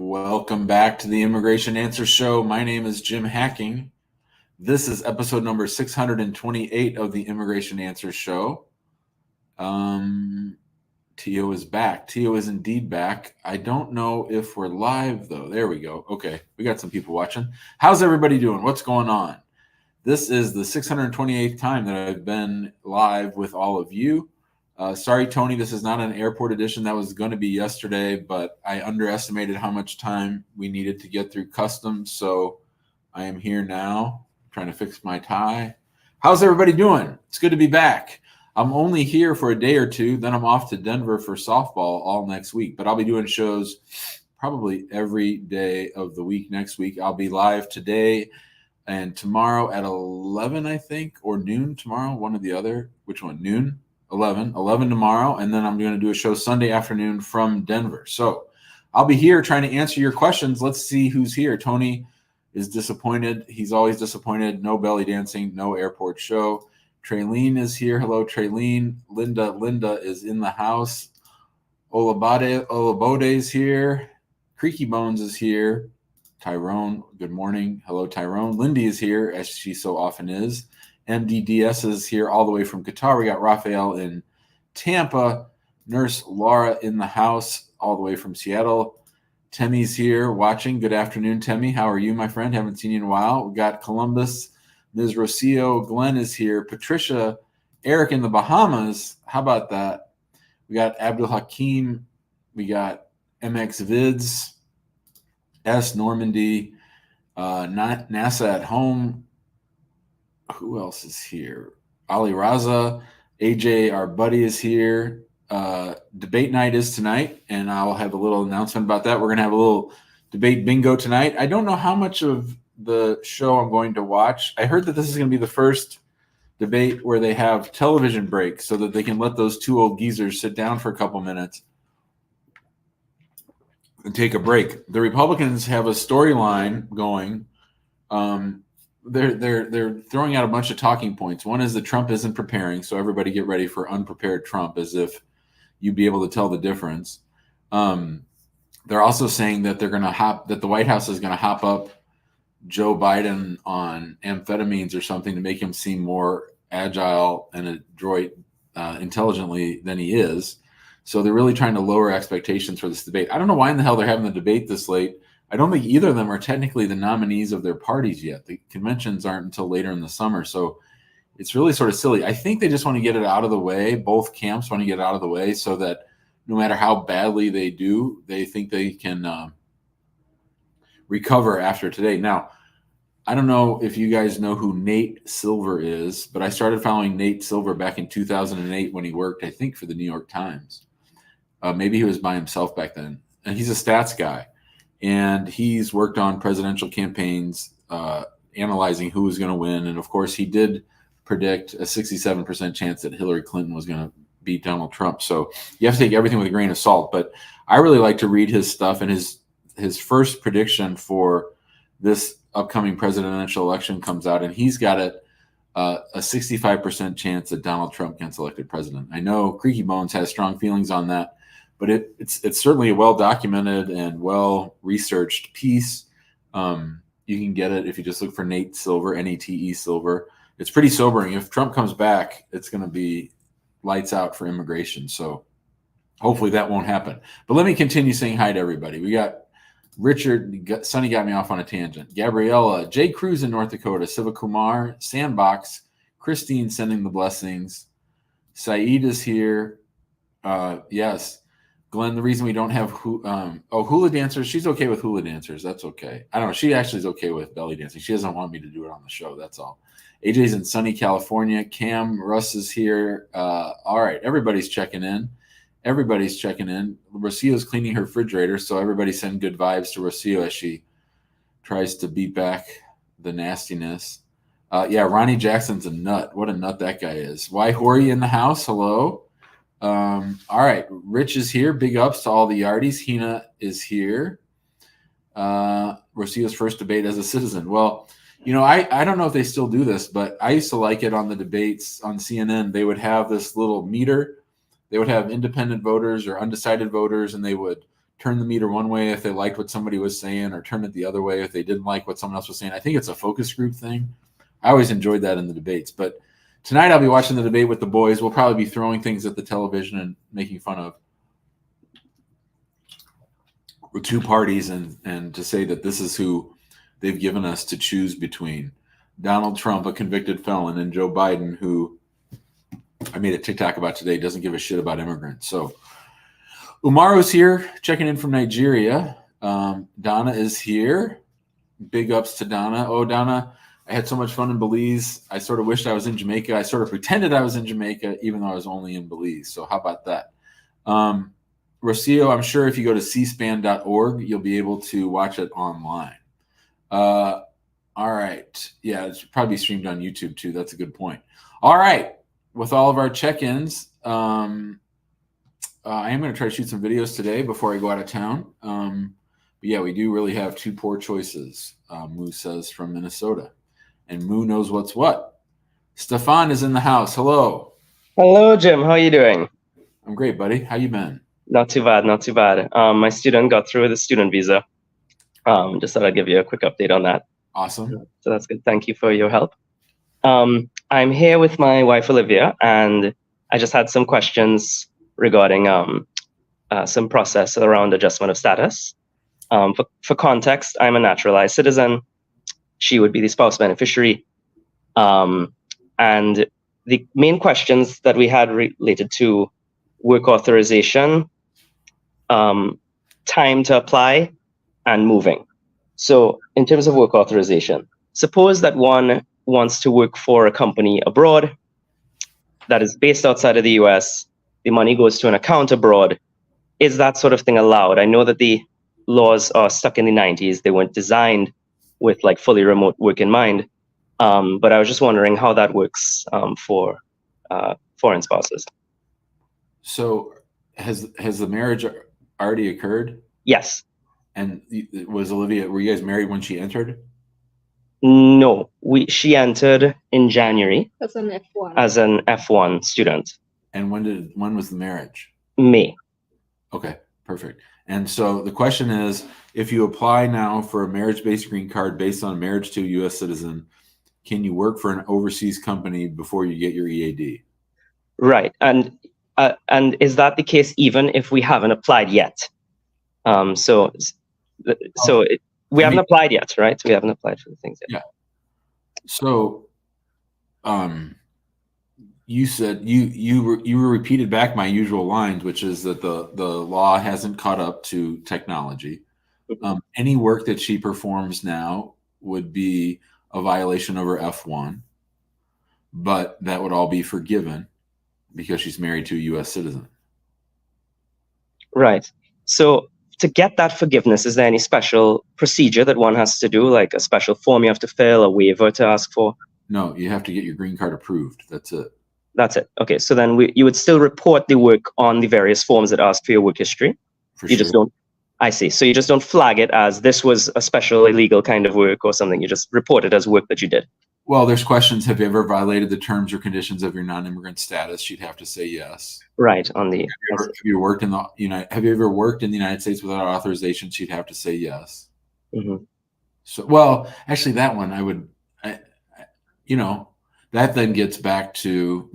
Welcome back to the Immigration Answer Show. My name is Jim Hacking. This is episode number 628 of the Immigration Answer Show. Tio is back. Tio is indeed back. I don't know if we're live, though. There we go. Okay, we got some people watching. How's everybody doing? What's going on? This is the 628th time that I've been live with all of you. Sorry, Tony, this is not an airport edition. That was going to be yesterday, but I underestimated how much time we needed to get through customs, so I am here now trying to fix my tie. How's everybody doing? It's good to be back. I'm only here for a day or two, then I'm off to Denver for softball all next week, but I'll be doing shows probably every day of the week next week. I'll be live today and tomorrow at 11, I think, or noon tomorrow, one or the other. Which one? Noon? 11 tomorrow, and then I'm going to do a show Sunday afternoon from Denver. So I'll be here trying to answer your questions. Let's see who's here. Tony is disappointed. He's always disappointed. No belly dancing, no airport show. Traylene is here. Hello, Traylene. Linda is in the house. Olabode is here. Creaky Bones is here. Tyrone, good morning. Hello, Tyrone. Lindy is here, as she so often is. MDDS is here all the way from Qatar. We got Raphael in Tampa. Nurse Laura in the house all the way from Seattle. Temmy's here watching. Good afternoon, Temmy. How are you, my friend? Haven't seen you in a while. We got Columbus. Ms. Rocio. Glenn is here. Patricia. Eric in the Bahamas. How about that? We got Abdul Hakim. We got MX Vids. S. Normandy. NASA at home. Who else is here? Ali Raza, AJ, our buddy, is here. Debate night is tonight, and I'll have a little announcement about that. We're going to have a little debate bingo tonight. I don't know how much of the show I'm going to watch. I heard that this is going to be the first debate where they have television breaks so that they can let those two old geezers sit down for a couple minutes and take a break. The Republicans have a storyline going. They're throwing out a bunch of talking points. One is that Trump isn't preparing, so everybody get ready for unprepared Trump, as if you'd be able to tell the difference. They're also saying that that the White House is going to hop up Joe Biden on amphetamines or something to make him seem more agile and adroit intelligently than he is. So they're really trying to lower expectations for this debate. I don't know why in the hell they're having the debate this late. I don't think either of them are technically the nominees of their parties yet. The conventions aren't until later in the summer, so it's really sort of silly. I think they just want to get it out of the way. Both camps want to get it out of the way so that no matter how badly they do, they think they can recover after today. Now, I don't know if you guys know who Nate Silver is, but I started following Nate Silver back in 2008 when he worked, I think, for the New York Times. Maybe he was by himself back then. And he's a stats guy. And he's worked on presidential campaigns, analyzing who was going to win. And, of course, he did predict a 67% chance that Hillary Clinton was going to beat Donald Trump. So you have to take everything with a grain of salt. But I really like to read his stuff. And his first prediction for this upcoming presidential election comes out, and he's got a 65% chance that Donald Trump gets elected president. I know Creaky Bones has strong feelings on that. But it's certainly a well-documented and well-researched piece. You can get it if you just look for Nate Silver, N-E-T-E Silver. It's pretty sobering. If Trump comes back, it's going to be lights out for immigration. So hopefully that won't happen. But let me continue saying hi to everybody. We got Richard. Sonny got me off on a tangent. Gabriella, Jay Cruz in North Dakota, Siva Kumar, Sandbox, Christine sending the blessings. Saeed is here. Yes. Glenn, the reason we don't have hula dancers, she's okay with hula dancers. That's okay. I don't know. She actually is okay with belly dancing. She doesn't want me to do it on the show. That's all. AJ's in sunny California. Cam, Russ is here. All right. Everybody's checking in. Rocio's cleaning her refrigerator, so everybody send good vibes to Rocio as she tries to beat back the nastiness. Yeah, Ronnie Jackson's a nut. What a nut that guy is. Why Hori in the house? Hello. All right, Rich is here. Big ups to all the Yardies. Hina is here. Rocio's first debate as a citizen. Well, you know, I don't know if they still do this, but I used to like it on the debates on CNN. They would have this little meter. They would have independent voters or undecided voters, and they would turn the meter one way if they liked what somebody was saying, or turn it the other way if they didn't like what someone else was saying. I think it's a focus group thing. I always enjoyed that in the debates. But tonight I'll be watching the debate with the boys. We'll probably be throwing things at the television and making fun of two parties, and to say that this is who they've given us to choose between: Donald Trump, a convicted felon, and Joe Biden, who I made a TikTok about today, doesn't give a shit about immigrants. So Umaru's here, checking in from Nigeria. Donna is here. Big ups to Donna. Oh, Donna, I had so much fun in Belize. I sort of wished I was in Jamaica. I sort of pretended I was in Jamaica, even though I was only in Belize. So how about that? Rocio, I'm sure if you go to cspan.org, you'll be able to watch it online. All right. Yeah, it's probably streamed on YouTube too. That's a good point. All right. With all of our check-ins, I am going to try to shoot some videos today before I go out of town. But yeah, we do really have two poor choices, Moo says from Minnesota. And Moo knows what's what. Stefan is in the house. Hello. Hello, Jim. How are you doing? I'm great, buddy. How you been? Not too bad, not too bad. My student got through with a student visa. Just thought I'd give you a quick update on that. Awesome. So that's good. Thank you for your help. I'm here with my wife, Olivia, and I just had some questions regarding some process around adjustment of status. For context, I'm a naturalized citizen. She would be the spouse beneficiary. And the main questions that we had related to work authorization, time to apply, and moving. So in terms of work authorization, suppose that one wants to work for a company abroad that is based outside of the US, the money goes to an account abroad. Is that sort of thing allowed? I know that the laws are stuck in the 90s. They weren't designed with like fully remote work in mind. But I was just wondering how that works for foreign spouses. So has the marriage already occurred? Yes. And was Olivia, were you guys married when she entered? No, she entered in January as an F1. As an F1 student. And when was the marriage? May. Okay, perfect. And so the question is, if you apply now for a marriage-based green card based on marriage to a U.S. citizen, can you work for an overseas company before you get your EAD? Right. And is that the case even if we haven't applied yet? We haven't applied yet, right? We haven't applied for the things yet. Yeah. So, you said you were repeated back my usual lines, which is that the law hasn't caught up to technology. Any work that she performs now would be a violation over F1, but that would all be forgiven because she's married to a U.S. citizen. Right. So to get that forgiveness, is there any special procedure that one has to do, like a special form you have to fill, a waiver to ask for? No, you have to get your green card approved. That's it. That's it. Okay, so then you would still report the work on the various forms that ask for your work history. For you sure. Just don't. I see. So you just don't flag it as this was a special illegal kind of work or something. You just report it as work that you did. Well, there's questions. Have you ever violated the terms or conditions of your non-immigrant status? She'd have to say yes. Right. On the. Have you worked in the Have you ever worked in the United States without authorization? She'd have to say yes. Mm-hmm. So, well, actually, that one that then gets back to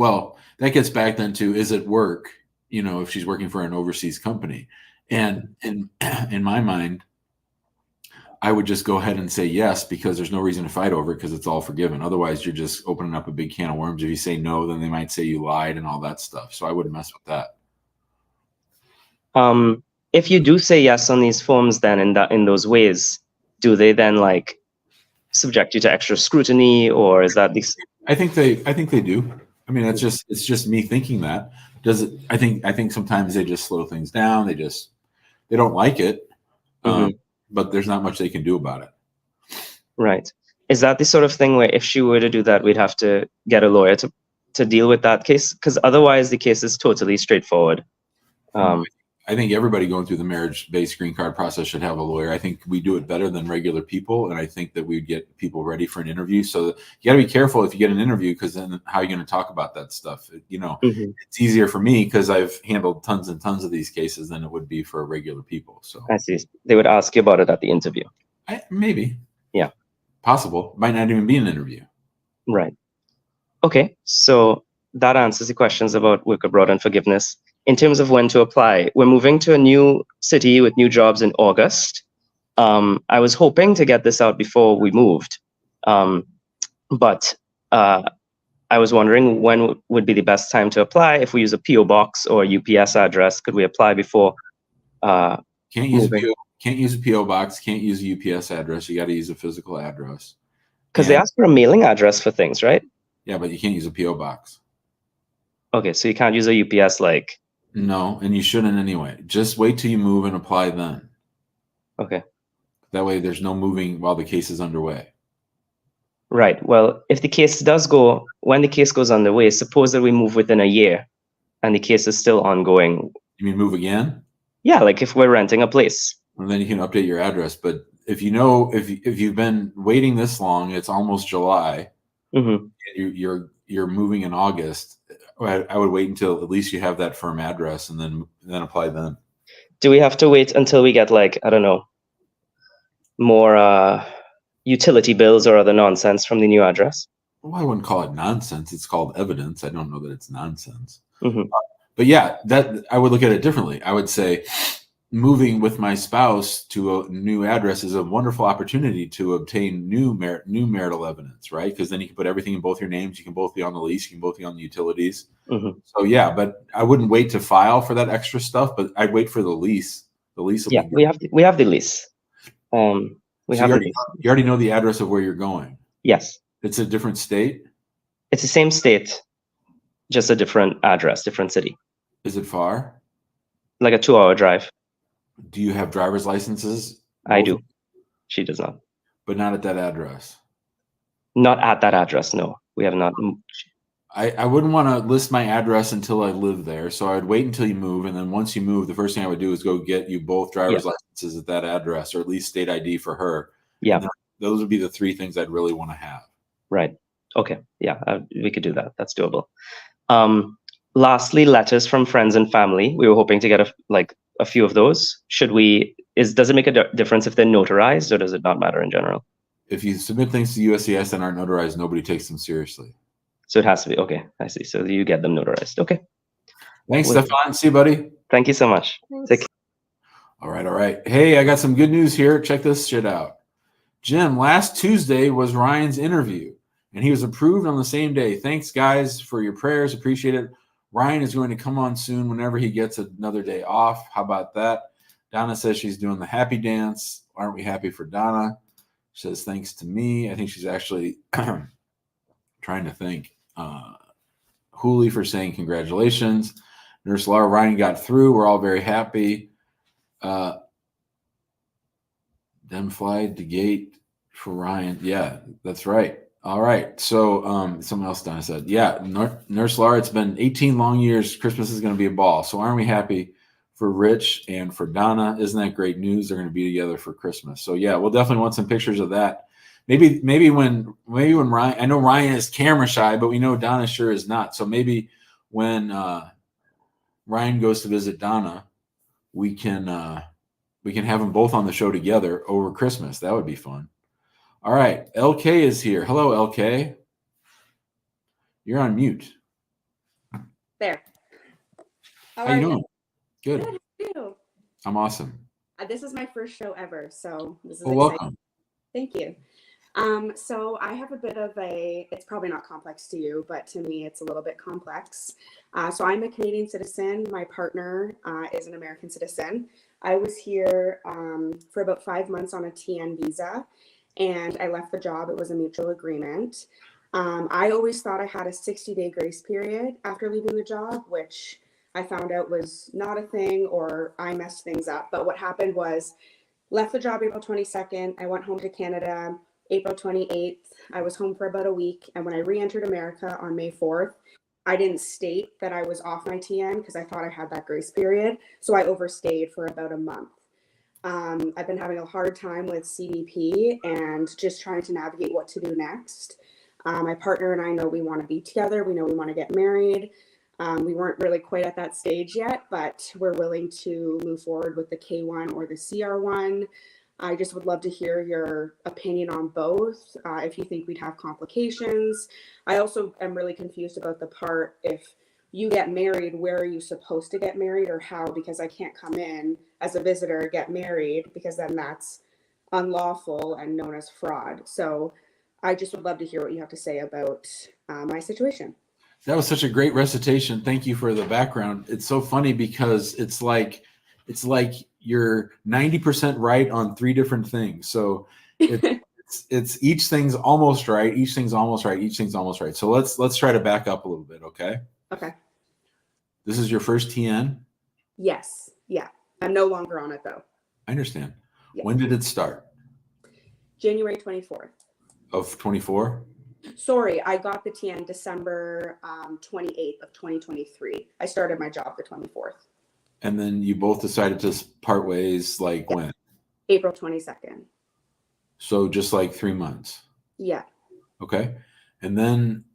is it work? If she's working for an overseas company, and in my mind, I would just go ahead and say yes, because there's no reason to fight over it, because it's all forgiven. Otherwise, you're just opening up a big can of worms. If you say no, then they might say you lied and all that stuff. So I wouldn't mess with that. If you do say yes on these forms, then in those ways, do they then like subject you to extra scrutiny, or is that these? I think they do. I mean, it's just me thinking that. Does it? I think sometimes they just slow things down. They don't like it. But there's not much they can do about it. Right. Is that the sort of thing where if she were to do that, we'd have to get a lawyer to deal with that case? Because otherwise the case is totally straightforward. I I think everybody going through the marriage-based green card process should have a lawyer. I think we do it better than regular people, and I think that we get people ready for an interview. So you got to be careful if you get an interview, because then how are you going to talk about that stuff? It's easier for me because I've handled tons and tons of these cases than it would be for regular people. So I see. They would ask you about it at the interview. Maybe. Yeah. Possible. Might not even be an interview. Right. Okay. So that answers the questions about work abroad and forgiveness. In terms of when to apply, we're moving to a new city with new jobs in August. I was hoping to get this out before we moved, but I was wondering when would be the best time to apply. If we use a PO box or a UPS address, could we apply before moving? Can't use a PO box. Can't use a UPS address. You got to use a physical address. Because they ask for a mailing address for things, right? Yeah, but you can't use a PO box. Okay, so you can't use a UPS like. No, and you shouldn't anyway. Just wait till you move and apply then. Okay. That way there's no moving while the case is underway. Right. Well, if the case when the case goes underway, suppose that we move within a year and the case is still ongoing. You mean move again? Yeah, like if we're renting a place. And then you can update your address. But if you've been waiting this long, it's almost July. Mm-hmm. You're moving in August. I would wait until at least you have that firm address and then apply then. Do we have to wait until we get, like, I don't know, more utility bills or other nonsense from the new address? Well, I wouldn't call it nonsense. It's called evidence. I don't know that it's nonsense. Mm-hmm. But yeah, that I would look at it differently. I would say moving with my spouse to a new address is a wonderful opportunity to obtain new marital evidence, right? Because then you can put everything in both your names. You can both be on the lease. You can both be on the utilities. Mm-hmm. So yeah, but I wouldn't wait to file for that extra stuff. But I'd wait for the lease. The lease will be good. we have the lease. You already know the address of where you're going. Yes. It's a different state. It's the same state, just a different address, different city. Is it far? Like a 2-hour drive. Do you have driver's licenses? I do. She does not. But not at that address. Not at that address, no. We have not. I wouldn't want to list my address until I live there. So I would wait until you move. And then once you move, the first thing I would do is go get you both driver's licenses at that address, or at least state ID for her. Yeah. Those would be the 3 things I'd really want to have. Right. Okay. Yeah, we could do that. That's doable. Lastly, letters from friends and family. We were hoping to get a few of those. Does it make a difference if they're notarized, or does it not matter in general? If you submit things to USCIS and aren't notarized, nobody takes them seriously. So it has to be. Okay, I see. So you get them notarized. Okay. Thanks, Stefan. See you, buddy. Thank you so much. Take care. All right. Hey, I got some good news here. Check this shit out. Jim, last Tuesday was Ryan's interview, and he was approved on the same day. Thanks, guys, for your prayers. Appreciate it. Ryan is going to come on soon whenever he gets another day off. How about that? Donna says she's doing the happy dance. Aren't we happy for Donna? She says thanks to me. I think she's actually trying to thank Hooley for saying congratulations. Nurse Laura, Ryan got through. We're all very happy. Them fly to gate for Ryan. Yeah, that's right. All right. So someone else Donna said, yeah, Nurse Laura, it's been 18 long years. Christmas is going to be a ball. So aren't we happy for Rich and for Donna? Isn't that great news? They're going to be together for Christmas. So yeah, we'll definitely want some pictures of that. Maybe when Ryan, I know Ryan is camera shy, but we know Donna sure is not. So maybe when Ryan goes to visit Donna, we can have them both on the show together over Christmas. That would be fun. All right, LK is here. Hello, LK. You're on mute. There. How you doing? Good. Good. How are you? I'm awesome. This is my first show ever, so this is exciting. Welcome. Thank you. So I have a bit of it's probably not complex to you, but to me it's a little bit complex. So I'm a Canadian citizen. My partner is an American citizen. I was here for about 5 months on a TN visa, and I left the job. It was a mutual agreement. I always thought I had a 60-day grace period after leaving the job, which I found out was not a thing, or I messed things up. But what happened was, left the job April 22nd. I went home to Canada April 28th. I was home for about a week. And when I re-entered America on May 4th, I didn't state that I was off my TN because I thought I had that grace period. So I overstayed for about a month. I've been having a hard time with CBP and just trying to navigate what to do next. My partner and I know we want to be together. We know we want to get married. We weren't really quite at that stage yet, but we're willing to move forward with the K1 or the CR1. I just would love to hear your opinion on both, if you think we'd have complications. I also am really confused about the part, if you get married, where are you supposed to get married or how? Because I can't come in as a visitor, get married, because then that's unlawful and known as fraud. So I just would love to hear what you have to say about my situation. That was such a great recitation. Thank you for the background. It's so funny because it's like you're 90% right on three different things. So it's each thing's almost right. Each thing's almost right. Each thing's almost right. So let's try to back up a little bit. Okay. Okay. This is your first TN? Yes. Yeah. I'm no longer on it though. I understand. Yeah. When did it start? January 24th. Of 24? Sorry, I got the TN December 28th of 2023. I started my job the 24th. And then you both decided to part ways like when? April 22nd. So just like 3 months. Yeah. Okay. And then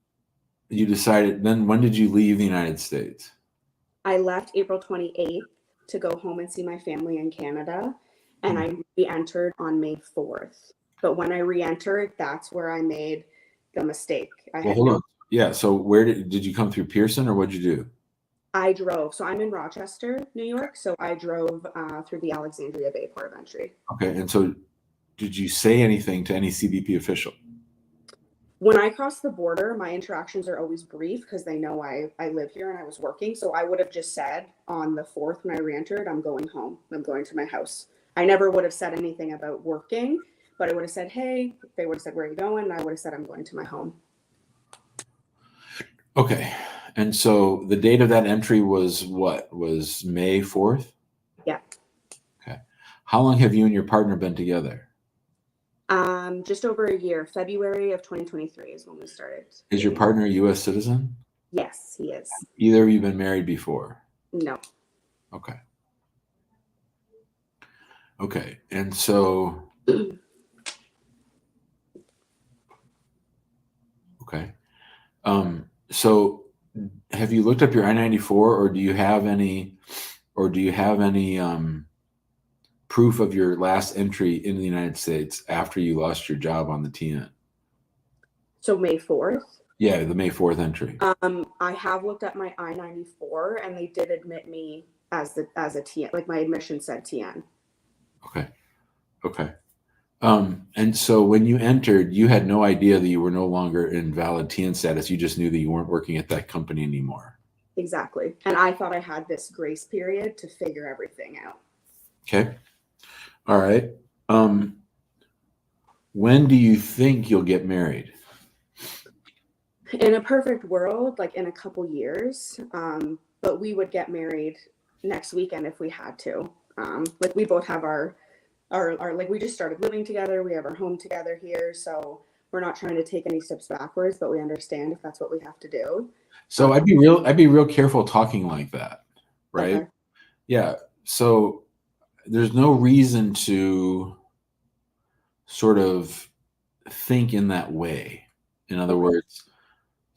you decided, then when did you leave the United States? I left April 28th to go home and see my family in Canada. And I re-entered on May 4th. But when I re-entered, that's where I made the mistake. Hold on. Yeah. So where did you come through Pearson or what'd you do? I drove. So I'm in Rochester, New York. So I drove through the Alexandria Bay port of entry. Okay. And so did you say anything to any CBP official? When I cross the border, my interactions are always brief because they know I live here and I was working. So I would have just said on the 4th when I re-entered, I'm going home. I'm going to my house. I never would have said anything about working, but I would have said, hey, they would have said, where are you going? And I would have said, I'm going to my home. Okay. And so the date of that entry was what? Was May 4th? Yeah. Okay. How long have you and your partner been together? Just over a year. February of 2023 is when we started. Is your partner a U.S. citizen? Yes, he is. Either of you been married before? No. Okay. Okay. And so, okay. So have you looked up your I-94 or do you have any proof of your last entry in the United States after you lost your job on the TN? So May 4th? Yeah, the May 4th entry. I have looked at my I-94 and they did admit me as a TN, like my admission said TN. Okay. Okay. And so when you entered, you had no idea that you were no longer in valid TN status. You just knew that you weren't working at that company anymore. Exactly. And I thought I had this grace period to figure everything out. Okay. All right. When do you think you'll get married? In a perfect world, like in a couple years, but we would get married next weekend if we had to. Like we both have our like we just started living together. We have our home together here, so we're not trying to take any steps backwards, but we understand if that's what we have to do. So I'd be real careful talking like that, right? Okay. Yeah. So there's no reason to sort of think in that way. In other words,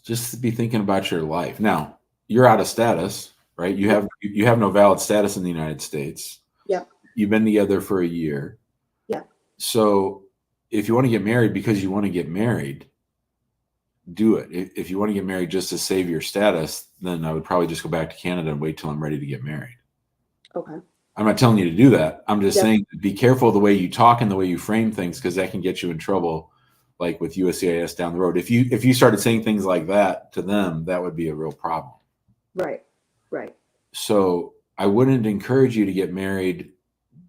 just be thinking about your life. Now, you're out of status, right? You have no valid status in the United States. Yep. You've been together for a year. Yep. So if you want to get married because you want to get married, do it. If you want to get married just to save your status, then I would probably just go back to Canada and wait till I'm ready to get married. Okay. I'm not telling you to do that. I'm just saying be careful the way you talk and the way you frame things, because that can get you in trouble, like with USCIS down the road. If you started saying things like that to them, that would be a real problem. Right. Right. So I wouldn't encourage you to get married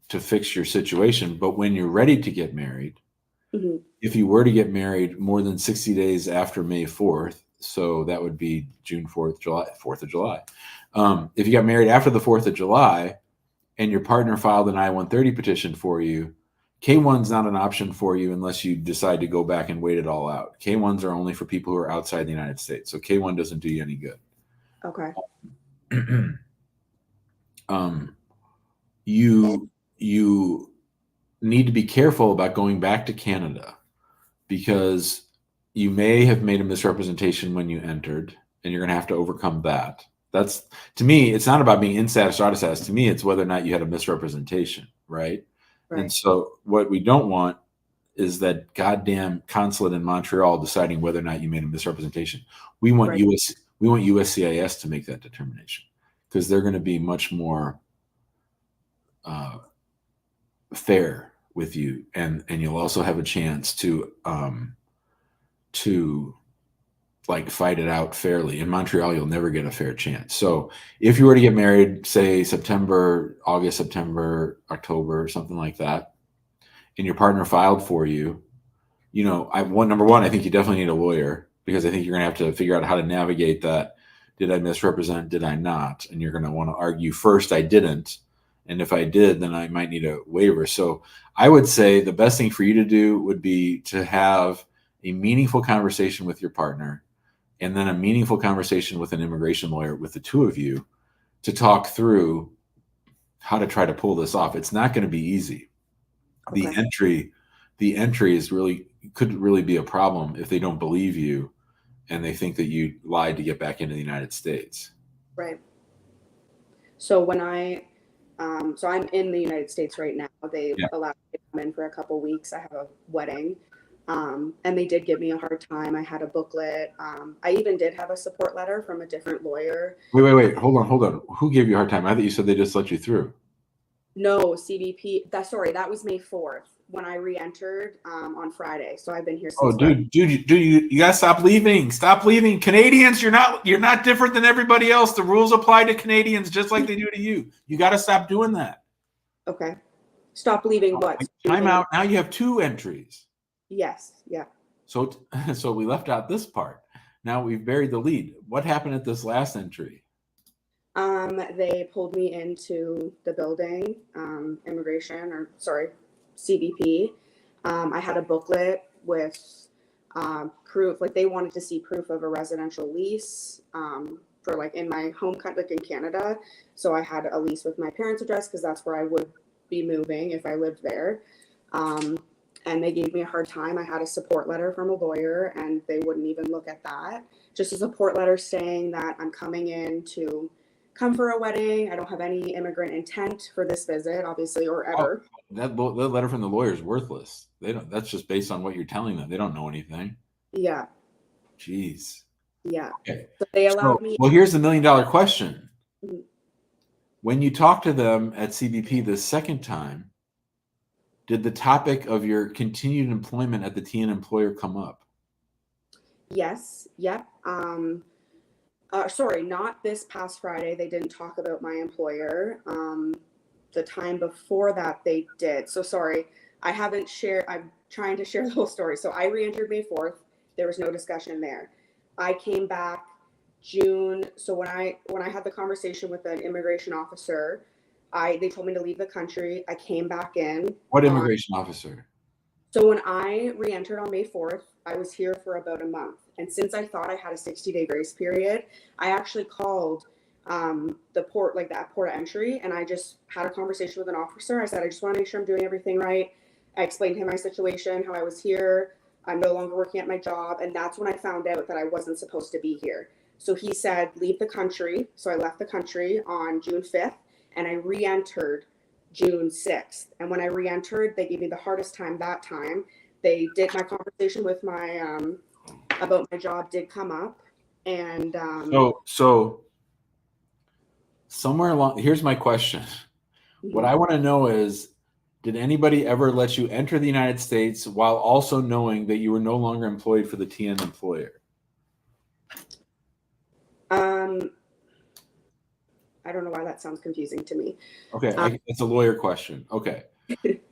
to fix your situation, but when you're ready to get married, if you were to get married more than 60 days after May 4th, so that would be June 4th, 4th of July. If you got married after the 4th of July and your partner filed an I-130 petition for you, K-1's not an option for you unless you decide to go back and wait it all out. K-1s are only for people who are outside the United States. So K-1 doesn't do you any good. Okay. You need to be careful about going back to Canada because you may have made a misrepresentation when you entered, and you're going to have to overcome that. That's, to me, it's not about being in status or out of status. To me, it's whether or not you had a misrepresentation, right? And Right. so what we don't want is that goddamn consulate in Montreal deciding whether or not you made a misrepresentation. We want Right. USCIS to make that determination because they're going to be much more fair with you, and you'll also have a chance to like fight it out fairly. In Montreal, you'll never get a fair chance. So if you were to get married, say August, September, October, something like that, and your partner filed for you, number one, I think you definitely need a lawyer because I think you're going to have to figure out how to navigate that. Did I misrepresent? Did I not? And you're going to want to argue first, I didn't. And if I did, then I might need a waiver. So I would say the best thing for you to do would be to have a meaningful conversation with your partner and then a meaningful conversation with an immigration lawyer with the two of you to talk through how to try to pull this off. It's not going to be easy. Okay. The entry could really be a problem if they don't believe you and they think that you lied to get back into the United States. Right. So so I'm in the United States right now. They allowed me to come in for a couple weeks. I have a wedding. And they did give me a hard time. I had a booklet. I even did have a support letter from a different lawyer. Wait. Hold on. Who gave you a hard time? I thought you said they just let you through. No, CBP. That was May 4th when I re-entered on Friday. So I've been here since. Dude, you gotta stop leaving. Stop leaving. Canadians, you're not different than everybody else. The rules apply to Canadians just like they do to you. You gotta stop doing that. Okay. Stop leaving what? Time out. Now you have 2 entries. Yes. Yeah. So we left out this part. Now we've buried the lead. What happened at this last entry? They pulled me into the building, CBP. I had a booklet with proof, like they wanted to see proof of a residential lease for like in my home country, like in Canada. So I had a lease with my parents' address because that's where I would be moving if I lived there. And they gave me a hard time. I had a support letter from a lawyer and they wouldn't even look at that. Just a support letter saying that I'm coming in to come for a wedding. I don't have any immigrant intent for this visit, obviously, or ever. That letter from the lawyer is worthless. That's just based on what you're telling them. They don't know anything. Yeah. Jeez. Yeah. Okay. So they allowed me. Well, here's the $1 million question. Mm-hmm. When you talk to them at CBP the second time, did the topic of your continued employment at the TN employer come up? Yes. Yep. Sorry, not this past Friday. They didn't talk about my employer. The time before that they did. So sorry, I'm trying to share the whole story. So I re-entered May 4th. There was no discussion there. I came back June. So when I had the conversation with an immigration officer, they told me to leave the country. I came back in. What immigration officer? So when I re-entered on May 4th, I was here for about a month. And since I thought I had a 60-day grace period, I actually called the port, like that port of entry, and I just had a conversation with an officer. I said, I just want to make sure I'm doing everything right. I explained to him my situation, how I was here. I'm no longer working at my job. And that's when I found out that I wasn't supposed to be here. So he said, leave the country. So I left the country on June 5th and I re-entered June 6th. And when I re-entered, they gave me the hardest time that time. They did my conversation with my, about my job did come up. And so somewhere along, here's my question. What I want to know is, did anybody ever let you enter the United States while also knowing that you were no longer employed for the TN employer? I don't know why that sounds confusing to me. Okay, it's a lawyer question. Okay.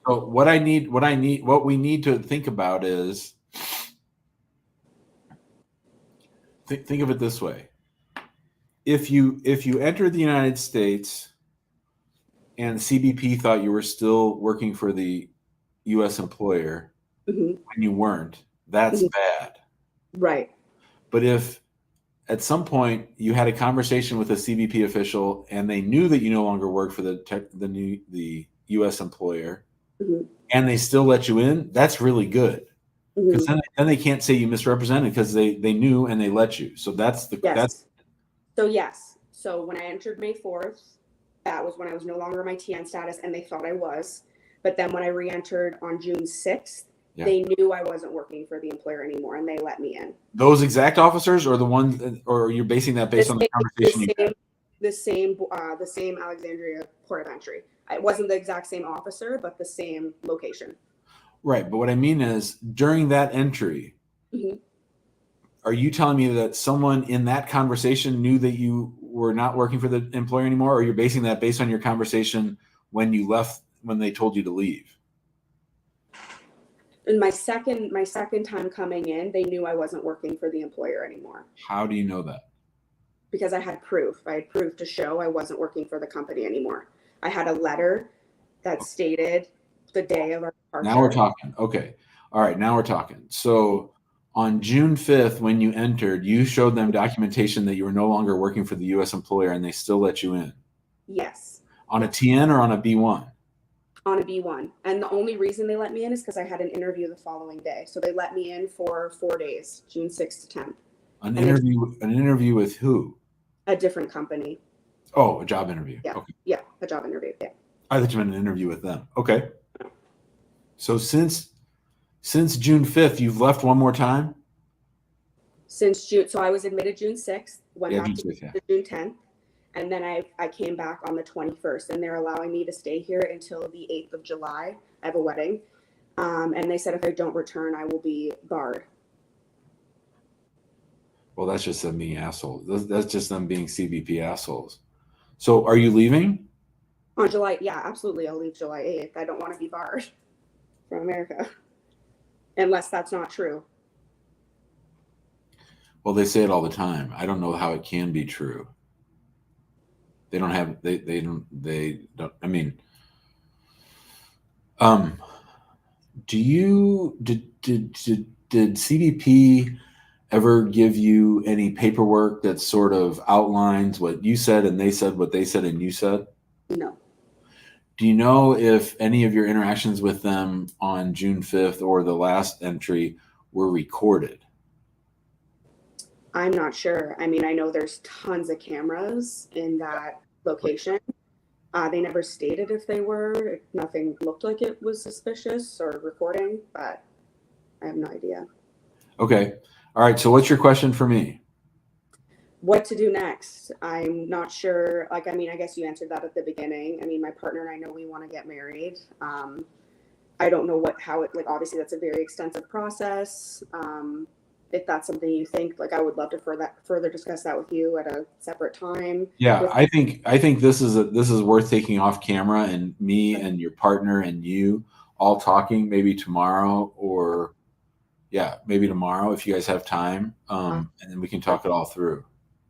So what we need to think about is, think of it this way. If you entered the United States and CBP thought you were still working for the U.S. employer when you weren't, that's bad. Right. But if at some point you had a conversation with a CBP official and they knew that you no longer work for the U.S. employer, Mhm. and they still let you in, that's really good. Because Mhm. then they can't say you misrepresented because they knew and they let you. So that's Yes. So yes. So when I entered May 4th, that was when I was no longer my TN status and they thought I was. But then when I re-entered on June 6th, Yeah. they knew I wasn't working for the employer anymore and they let me in. Those exact officers, or the ones, or you're basing that based on the conversation you had? The same Alexandria port of entry. It wasn't the exact same officer, but the same location. Right. But what I mean is, during that entry, Mhm. are you telling me that someone in that conversation knew that you were not working for the employer anymore, or you're basing that based on your conversation when you left, when they told you to leave? And my second time coming in, they knew I wasn't working for the employer anymore How do you know that? because I had proof. I had proof to show I wasn't working for the company anymore. I had a letter that stated the day of our departure. Now we're talking. Okay. All right. Now we're talking. So on June 5th, when you entered, you showed them documentation that you were no longer working for the U.S. employer and they still let you in. Yes. On a TN or on a B1? On a B1. And the only reason they let me in is because I had an interview the following day. So they let me in for 4 days, June 6th to 10th. An interview with who? A different company. Oh, a job interview. Yeah. Okay. Yeah, a job interview. Yeah. I thought you meant an interview with them. Okay. So since June 5th, you've left one more time? Since June, so I was admitted June 6th, went Yeah, back June to 6th, yeah. June 10th, and then I came back on the 21st, and they're allowing me to stay here until the 8th of July. I have a wedding. And they said if I don't return, I will be barred. Well, that's just them being assholes. That's just them being CBP assholes. So are you leaving? On July, yeah, absolutely. I'll leave July 8th. I don't want to be barred from America. Unless that's not true. Well, they say it all the time. I don't know how it can be true. They don't, I mean, did CBP ever give you any paperwork that sort of outlines what you said and they said what they said and you said? No. Do you know if any of your interactions with them on June 5th or the last entry were recorded? I'm not sure. I mean, I know there's tons of cameras in that location. They never stated if they were. Nothing looked like it was suspicious or recording, but I have no idea. Okay. All right. So what's your question for me? What to do next? I'm not sure. Like, I mean, I guess you answered that at the beginning. I mean, my partner and I know we want to get married. I don't know how it, like, obviously that's a very extensive process. If that's something you think, like, I would love to further discuss that with you at a separate time. Yeah, I think this is worth taking off camera and me and your partner and you all talking maybe tomorrow, or maybe tomorrow if you guys have time, and then we can talk it all through.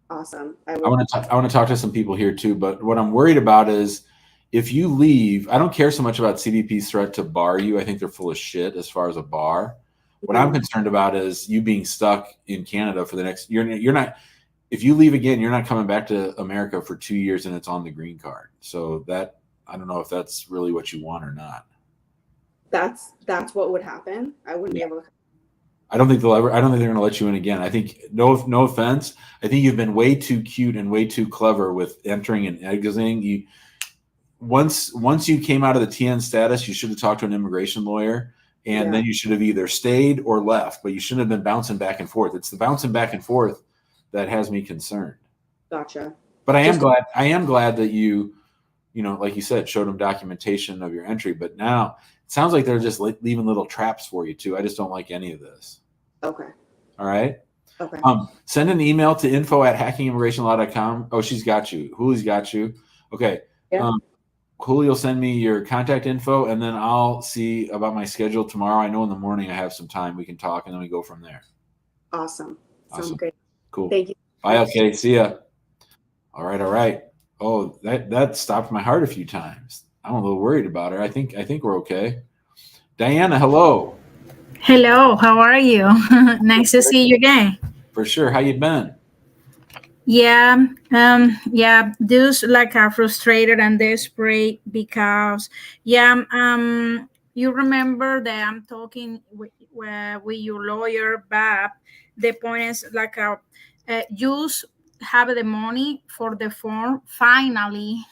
Awesome. I want to talk to some people here too, but what I'm worried about is if you leave, I don't care so much about CBP's threat to bar you. I think they're full of shit as far as a bar. What I'm concerned about is you being stuck in Canada for the next. You're not. If you leave again, you're not coming back to America for 2 years, and it's on the green card. So that, I don't know if that's really what you want or not. That's what would happen. I wouldn't be able to. I don't think they're going to let you in again. I think, no offense, I think you've been way too cute and way too clever with entering and exiting. Once you came out of the TN status, you should have talked to an immigration lawyer, and then you should have either stayed or left, but you shouldn't have been bouncing back and forth. It's the bouncing back and forth that has me concerned. Gotcha. But I am glad that you like you said, showed them documentation of your entry. But now it sounds like they're just leaving little traps for you too. I just don't like any of this. Okay. All right. Okay. Send an email to info@hackingimmigrationlaw.com. Oh, she's got you. Julie's got you. Okay. Yeah. Julio, send me your contact info, and then I'll see about my schedule tomorrow. I know in the morning I have some time. We can talk, and then we go from there. Awesome. Sounds great. Cool. Thank you. Bye. Okay. See ya. All right. Oh, that stopped my heart a few times. I'm a little worried about her. I think we're okay. Diana, hello. Hello, how are you? Nice to see you again. For sure. How you been? Yeah, those like are frustrated and desperate because you remember that I'm talking with your lawyer, Bob. The point is like use have the money for the form finally,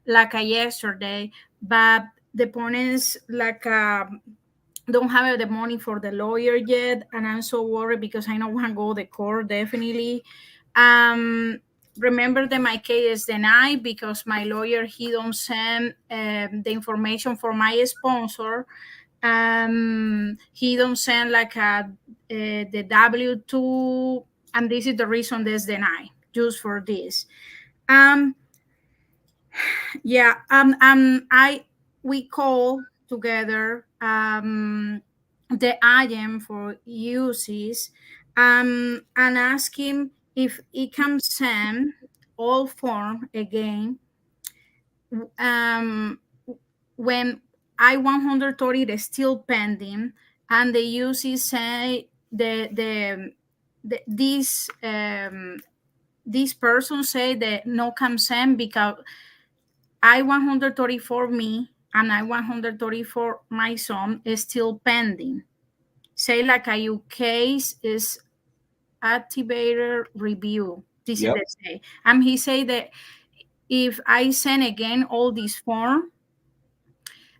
like yesterday, but the point is like don't have the money for the lawyer yet, and I'm so worried because I don't want to go to court definitely. um Remember that my case is denied because my lawyer he don't send the information for my sponsor. He don't send like the W2, and this is the reason that's denied just for this. um I we call together the IM for uses and ask him if he can send all form again um when I-130 is still pending, and the uses say this person say that no can send because I-130 for me and I-130 for my son is still pending. Say like a your case is activator review. This is Yep. the say. And he say that if I send again all these form,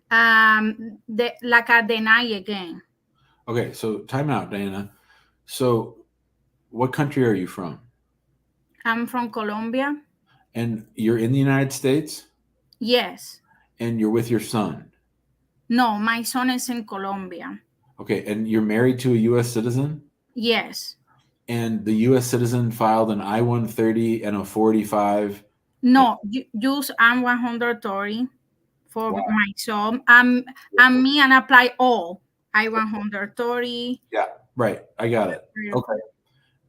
like I deny again. Okay, so time out, Diana. So what country are you from? I'm from Colombia. And you're in the United States Yes. and you're with your son. No, my son is in Colombia. Okay, and you're married to a US citizen? Yes. And the US citizen filed an I-130 and a 45. No, use I'm 130 for Wow. my son. And me and apply all I-130. Yeah, right. I got it. Okay.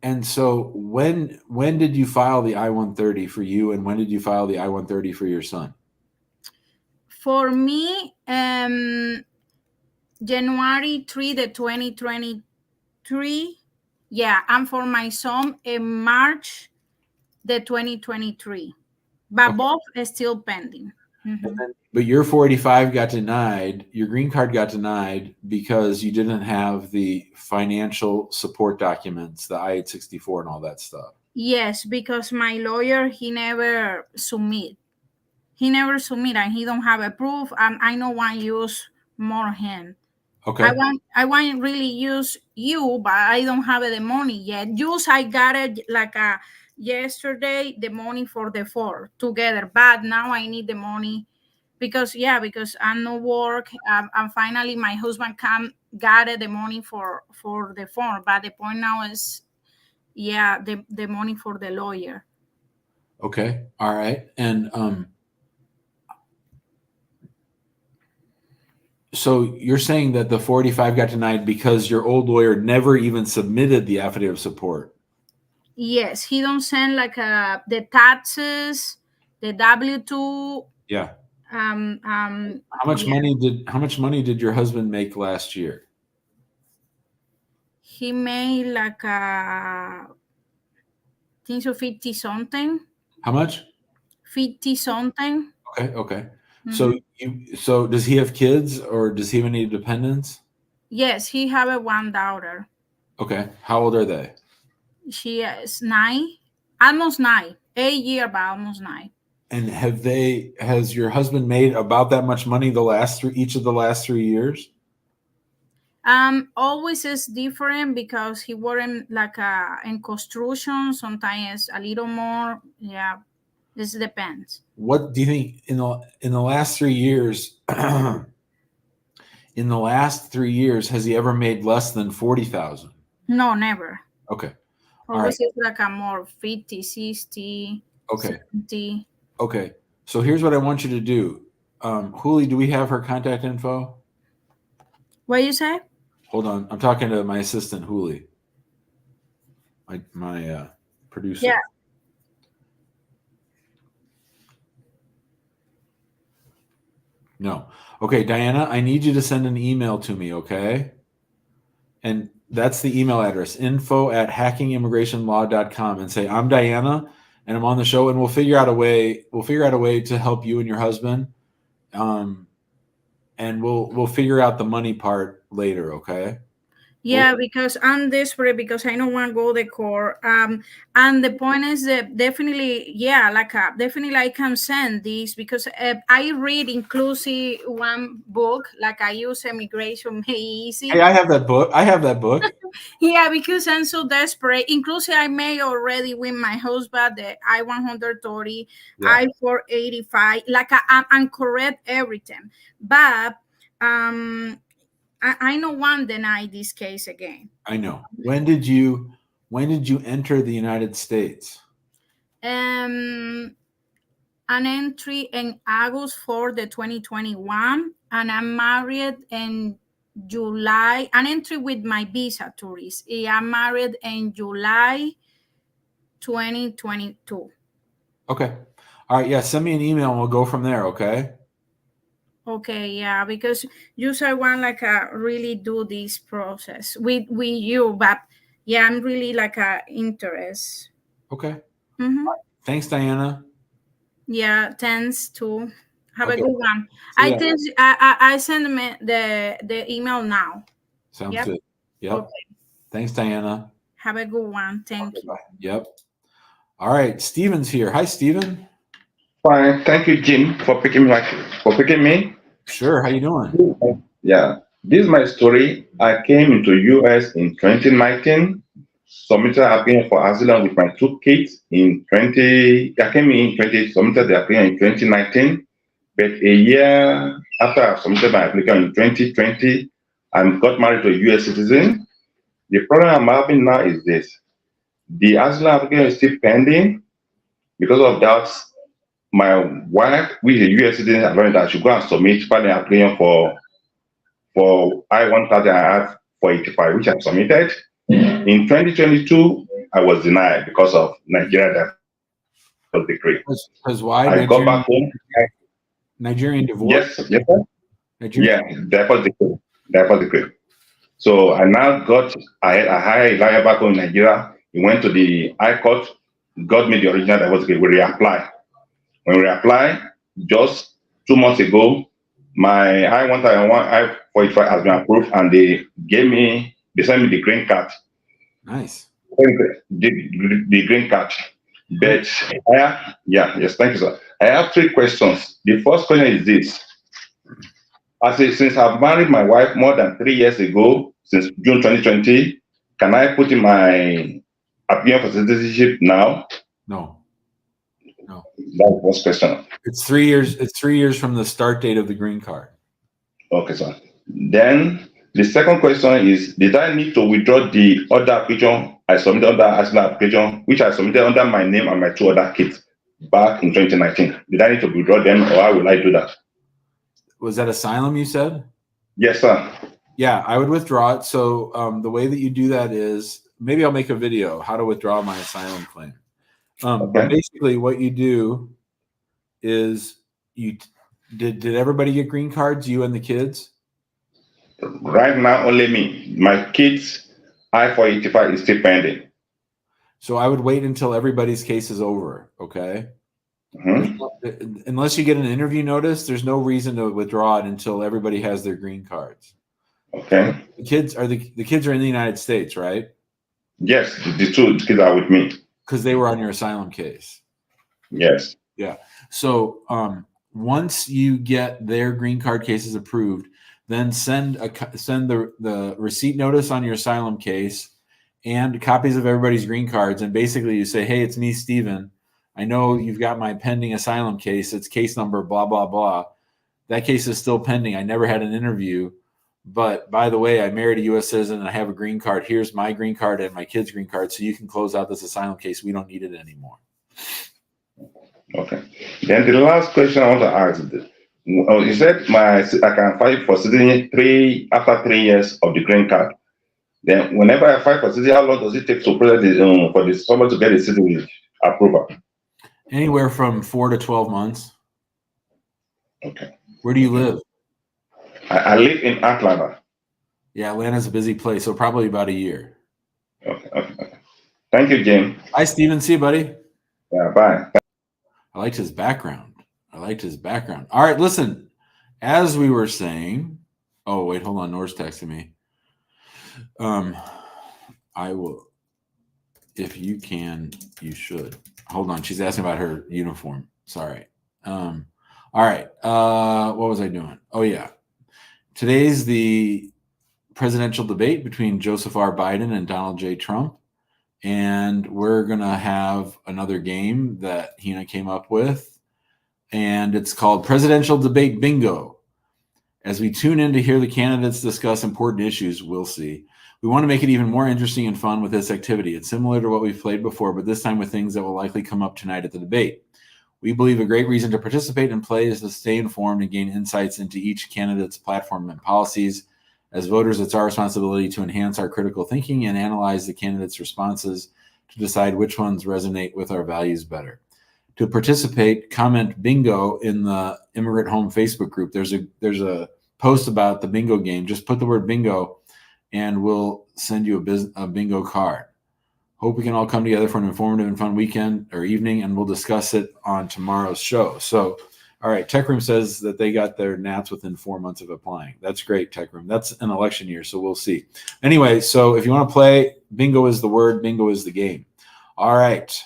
And so when did you file the I-130 for you, and when did you file the I-130 for your son? For me, January 3, the 2023. Yeah, and for my son in March the 2023. But Okay. both is still pending. But your 485 got denied, your green card got denied because you didn't have the financial support documents, the I-864 and all that stuff. Yes, because my lawyer he never submit. He never submit and he don't have a proof. I don't want use more him. Okay. I want really use you, but I don't have the money yet. Just I got it like yesterday the money for the four together, but now I need the money because I'm no work. And finally my husband got it, the money for the phone, but the point now is the money for the lawyer. Okay. All right. And so you're saying that the 485 got denied because your old lawyer never even submitted the affidavit of support. Yes, he don't send like the taxes, the W2. Yeah. How much money did your husband make last year? He made like think so 50 something. How much? 50 something. Okay. So does he have kids or does he have any dependents? Yes, he have a one daughter. Okay. How old are they? She is 9, almost 9, 8 years, but almost 9. And has your husband made about that much money each of the last 3 years? Always is different because he weren't like in construction. Sometimes a little more. Yeah, this depends. What do you think in the last 3 years? In the last 3 years, has he ever made less than 40,000? No, never. Okay. Always is like a more 50, 60, okay. 70. Okay. So here's what I want you to do. Huli, do we have her contact info? What you say? Hold on. I'm talking to my assistant, Huli. My producer. Yeah. No. Okay, Diana, I need you to send an email to me, okay? And That's the email address, info@hackingimmigrationlaw.com, and say, I'm Diana and I'm on the show, and we'll figure out a way to help you and your husband. And we'll figure out the money part later, okay? Yeah, because I'm desperate because I don't want to go to court. And the point is that definitely, yeah, definitely I can send this because I read inclusive one book, like I use Immigration Made Easy. Hey, I have that book. Yeah, because I'm so desperate. Inclusive, I may already win my husband the I-130, Yeah. I-485. Like I'm correct everything, but I don't want to deny this case again. I know. When did you enter the United States? An entry in August for the 2021, and I'm married in July. An entry with my visa tourist. I'm married in July 2022. Okay. All right. Yeah. Send me an email and we'll go from there. Okay. Okay, yeah, because usually I want like really do this process with you, but yeah, I'm really like interest. Okay. Mm-hmm. Thanks, Diana. Yeah, thanks too. Have Okay. a good one. See ya. I send me the email now. Sounds Yep. good. Yep. Okay. Thanks, Diana. Have a good one. Thank Okay, you. bye. Yep. All right. Steven's here. Hi, Steven. Fine, thank you, Jim, for picking me. Sure. How you doing? Yeah, this is my story. I came into US in 2019, submitted application for asylum with my two kids in 20. I came in 20, submitted the application in 2019, but a year after I submitted my application in 2020, I got married to a US citizen. The problem I'm having now is this: the asylum application is still pending. Because of that, my wife, who is a US citizen, advised that I should go and submit filing application for I-130 I have for 85, which I submitted. In 2022, I was denied because of Nigeria decree. Because why? I got back home. Nigerian divorce? Yes, sir. Yeah, divorce decree. So I now I hired Elijah back home in Nigeria. He went to the High Court, got me the original divorce decree. We reapply. When we reapply, just 2 months ago, my I-131 has been approved, and they sent me the green card. Nice. The green card. But thank you, sir. I have 3 questions. The first question is this: since I've married my wife more than 3 years ago, since June 2020, can I put in my application for citizenship now? No. That's the first question. It's 3 years. It's 3 years from the start date of the green card. Okay, sir. Then the second question is: did I need to withdraw the other application I submitted under asylum application, which I submitted under my name and my 2 other kids back in 2019? Did I need to withdraw them, or how will I do that? Was that asylum you said? Yes, sir. Yeah, I would withdraw it. So the way that you do that is, maybe I'll make a video how to withdraw my asylum claim. But basically, what you do is did everybody get green cards? You and the kids? Right now, only me. My kids, I-485 is still pending. So I would wait until everybody's case is over. Okay. Mm-hmm. Unless you get an interview notice, there's no reason to withdraw it until everybody has their green cards. Okay. The kids are in the United States, right? Yes, the 2 kids are with me. Because they were on your asylum case. Yes. Yeah. So once you get their green card cases approved, then send the receipt notice on your asylum case and copies of everybody's green cards. And basically you say, hey, it's me, Steven. I know you've got my pending asylum case. It's case number blah, blah, blah. That case is still pending. I never had an interview. But by the way, I married a U.S. citizen and I have a green card. Here's my green card and my kid's green card. So you can close out this asylum case. We don't need it anymore. Okay. Then the last question I want to ask is this. You said I can file for citizenship after 3 years of the green card. Then whenever I file for citizenship, how long does it take to process someone to get a citizenship approval? Anywhere from 4 to 12 months. Okay. Where do you live? I live in Atlanta. Yeah, Atlanta's a busy place, so probably about a year. Okay. Thank you, Jim. Hi, Steven. See you, buddy. Yeah, bye. I liked his background. All right, listen. As we were saying, oh wait, hold on. Nora's texting me. I will. If you can, you should. Hold on. She's asking about her uniform. Sorry. All right. What was I doing? Oh yeah. Today's the presidential debate between Joseph R. Biden and Donald J. Trump. And we're going to have another game that Hina came up with. And it's called Presidential Debate Bingo. As we tune in to hear the candidates discuss important issues, we'll see. We want to make it even more interesting and fun with this activity. It's similar to what we've played before, but this time with things that will likely come up tonight at the debate. We believe a great reason to participate and play is to stay informed and gain insights into each candidate's platform and policies. As voters, it's our responsibility to enhance our critical thinking and analyze the candidates' responses to decide which ones resonate with our values better. To participate, comment bingo in the Immigrant Home Facebook group. There's a post about the bingo game. Just put the word bingo and we'll send you a bingo card. Hope we can all come together for an informative and fun weekend or evening, and we'll discuss it on tomorrow's show. So, all right, Tech Room says that they got their Nats within 4 months of applying. That's great, Tech Room. That's an election year, so we'll see. Anyway, so if you want to play, bingo is the word, bingo is the game. All right.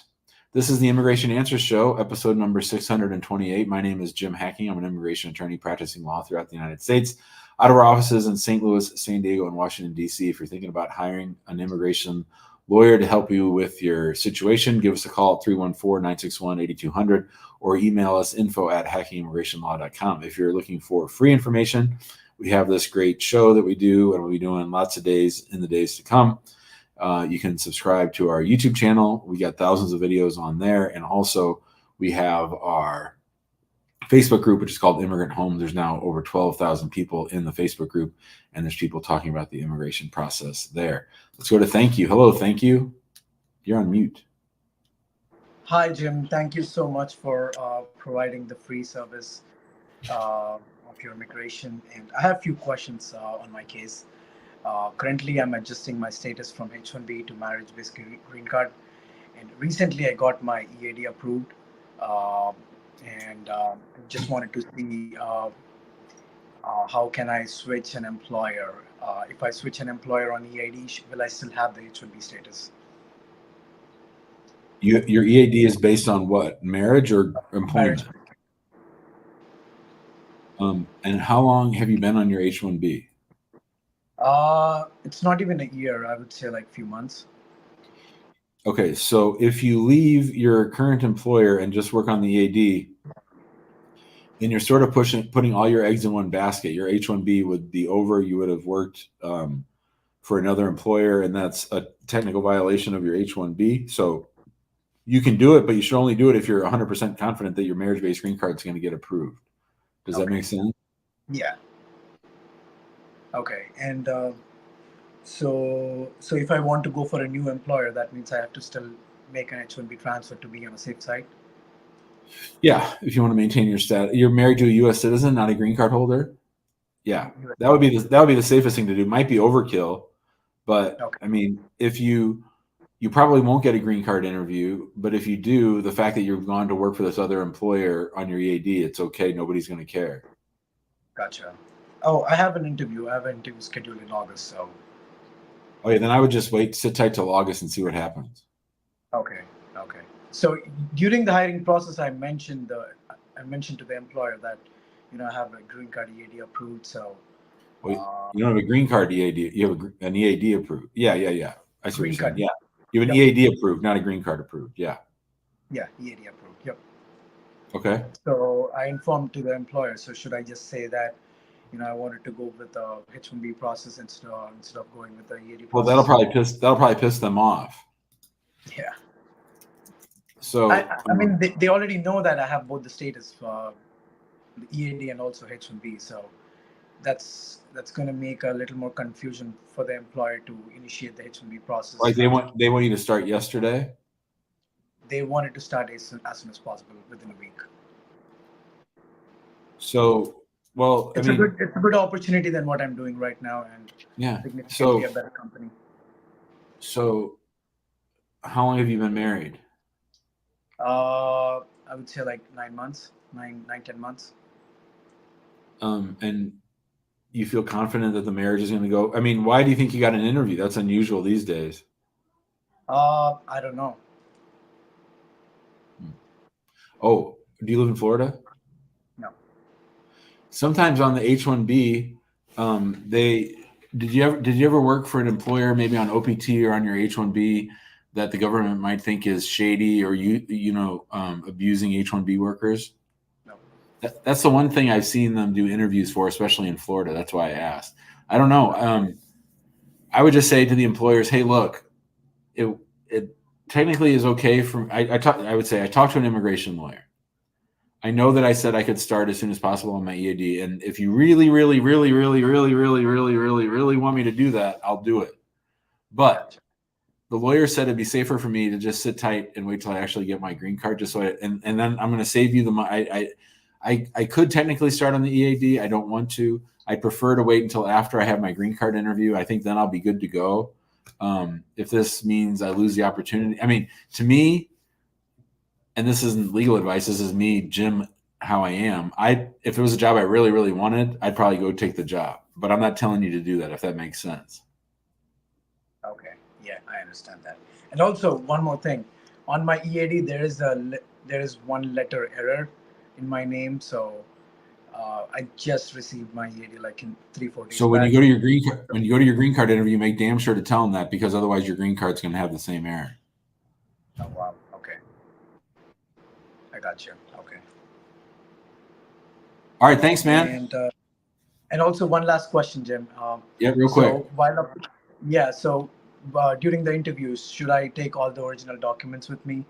This is the Immigration Answers Show, episode number 628. My name is Jim Hacking. I'm an immigration attorney practicing law throughout the United States, out of our offices in St. Louis, San Diego, and Washington, D.C. If you're thinking about hiring an immigration lawyer to help you with your situation, give us a call at 314-961-8200 or email us info@hackingimmigrationlaw.com. If you're looking for free information, we have this great show that we do, and we'll be doing lots of days in the days to come. You can subscribe to our YouTube channel. We got thousands of videos on there. And also we have our Facebook group, which is called Immigrant Home. There's now over 12,000 people in the Facebook group, and there's people talking about the immigration process there. Let's go to thank you. Hello, thank you. You're on mute. Hi, Jim. Thank you so much for providing the free service of your immigration. And I have a few questions on my case. Currently, I'm adjusting my status from H-1B to marriage-based green card. And recently, I got my EAD approved. And just wanted to see how can I switch an employer. If I switch an employer on EAD, will I still have the H-1B status? Your EAD is based on what? Marriage or employment? Marriage. And how long have you been on your H-1B? It's not even a year. I would say like a few months. Okay, so if you leave your current employer and just work on the EAD, then you're sort of putting all your eggs in one basket. Your H-1B would be over. You would have worked for another employer, and that's a technical violation of your H-1B. So you can do it, but you should only do it if you're 100% confident that your marriage-based green card is going to get approved. Does that make sense? Yeah. Okay, and so if I want to go for a new employer, that means I have to still make an H-1B transfer to be on a safe side? Yeah, if you want to maintain your status. You're married to a U.S. citizen, not a green card holder? Yeah, that would be the safest thing to do. Might be overkill, but okay. I mean, if you probably won't get a green card interview, but if you do, the fact that you've gone to work for this other employer on your EAD, it's okay. Nobody's going to care. Gotcha. Oh, I have an interview. I have an interview scheduled in August, so. Okay, then I would just sit tight till August and see what happens. Okay. So during the hiring process, I mentioned to the employer that I have a green card EAD approved. So. Well, you don't have a green card EAD. You have an EAD approved. Yeah. I see what you're saying. Yeah, you have an EAD approved, not a green card approved. Yeah. Yeah, EAD approved. Yep. Okay. So I informed to the employer. So should I just say that, I wanted to go with the H-1B process instead of going with the EAD process? Well, that'll probably piss them off. Yeah. So I mean, they already know that I have both the status for the EAD and also H-1B. So that's going to make a little more confusion for the employer to initiate the H-1B process. Like they want you to start yesterday? They wanted to start as soon as possible, within a week. So Well, It's a good opportunity than what I'm doing right now, and yeah. significantly a better company. So, how long have you been married? I would say like 9 months, 10 months. And you feel confident that the marriage is going to go? I mean, why do you think you got an interview? That's unusual these days. I don't know. Oh, do you live in Florida? No. Sometimes on the H-1B, did you ever work for an employer, maybe on OPT or on your H-1B, that the government might think is shady or abusing H-1B workers? No. That's the one thing I've seen them do interviews for, especially in Florida. That's why I asked. I don't know. I would just say to the employers, hey, look, it technically is okay for I would say I talked to an immigration lawyer. I know that I said I could start as soon as possible on my EAD. And if you really, really, really, really, really, really, really, really, really want me to do that, I'll do it. But the lawyer said it'd be safer for me to just sit tight and wait till I actually get my green card, just so and then I'm going to save you the money. I could technically start on the EAD. I don't want to. I prefer to wait until after I have my green card interview. I think then I'll be good to go. If this means I lose the opportunity, I mean, to me, and this isn't legal advice, this is me, Jim, how I am. If it was a job I really, really wanted, I'd probably go take the job. But I'm not telling you to do that, if that makes sense. Okay. Yeah, I understand that. And also, one more thing. On my EAD, there is one letter error in my name. So I just received my EAD like in 3-4 days. So when you go to your green card interview, make damn sure to tell them that, because otherwise your green card's going to have the same error. Oh, wow. Okay. I got you. Okay. All right. Thanks, man. And also one last question, Jim. Yeah, real quick. So during the interviews, should I take all the original documents with me,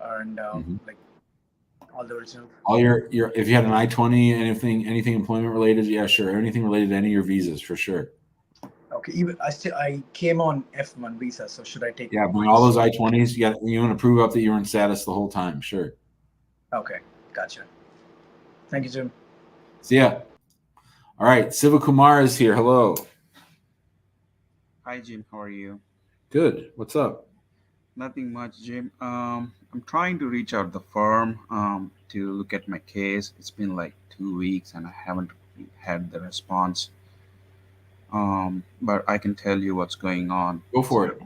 and like all the original? All your if you had an I-20, anything employment related, yeah, sure. Anything related to any of your visas, for sure. Okay. Even I came on F1 visa, so should I take? Yeah, bring all those I-20s. You want to prove up that you were in status the whole time, sure. Okay, gotcha. Thank you, Jim. See ya. All right, Siva Kumar is here. Hello. Hi, Jim. How are you? Good. What's up? Nothing much, Jim. I'm trying to reach out the firm to look at my case. It's been like 2 weeks and I haven't had the response. But I can tell you what's going on. Go for it.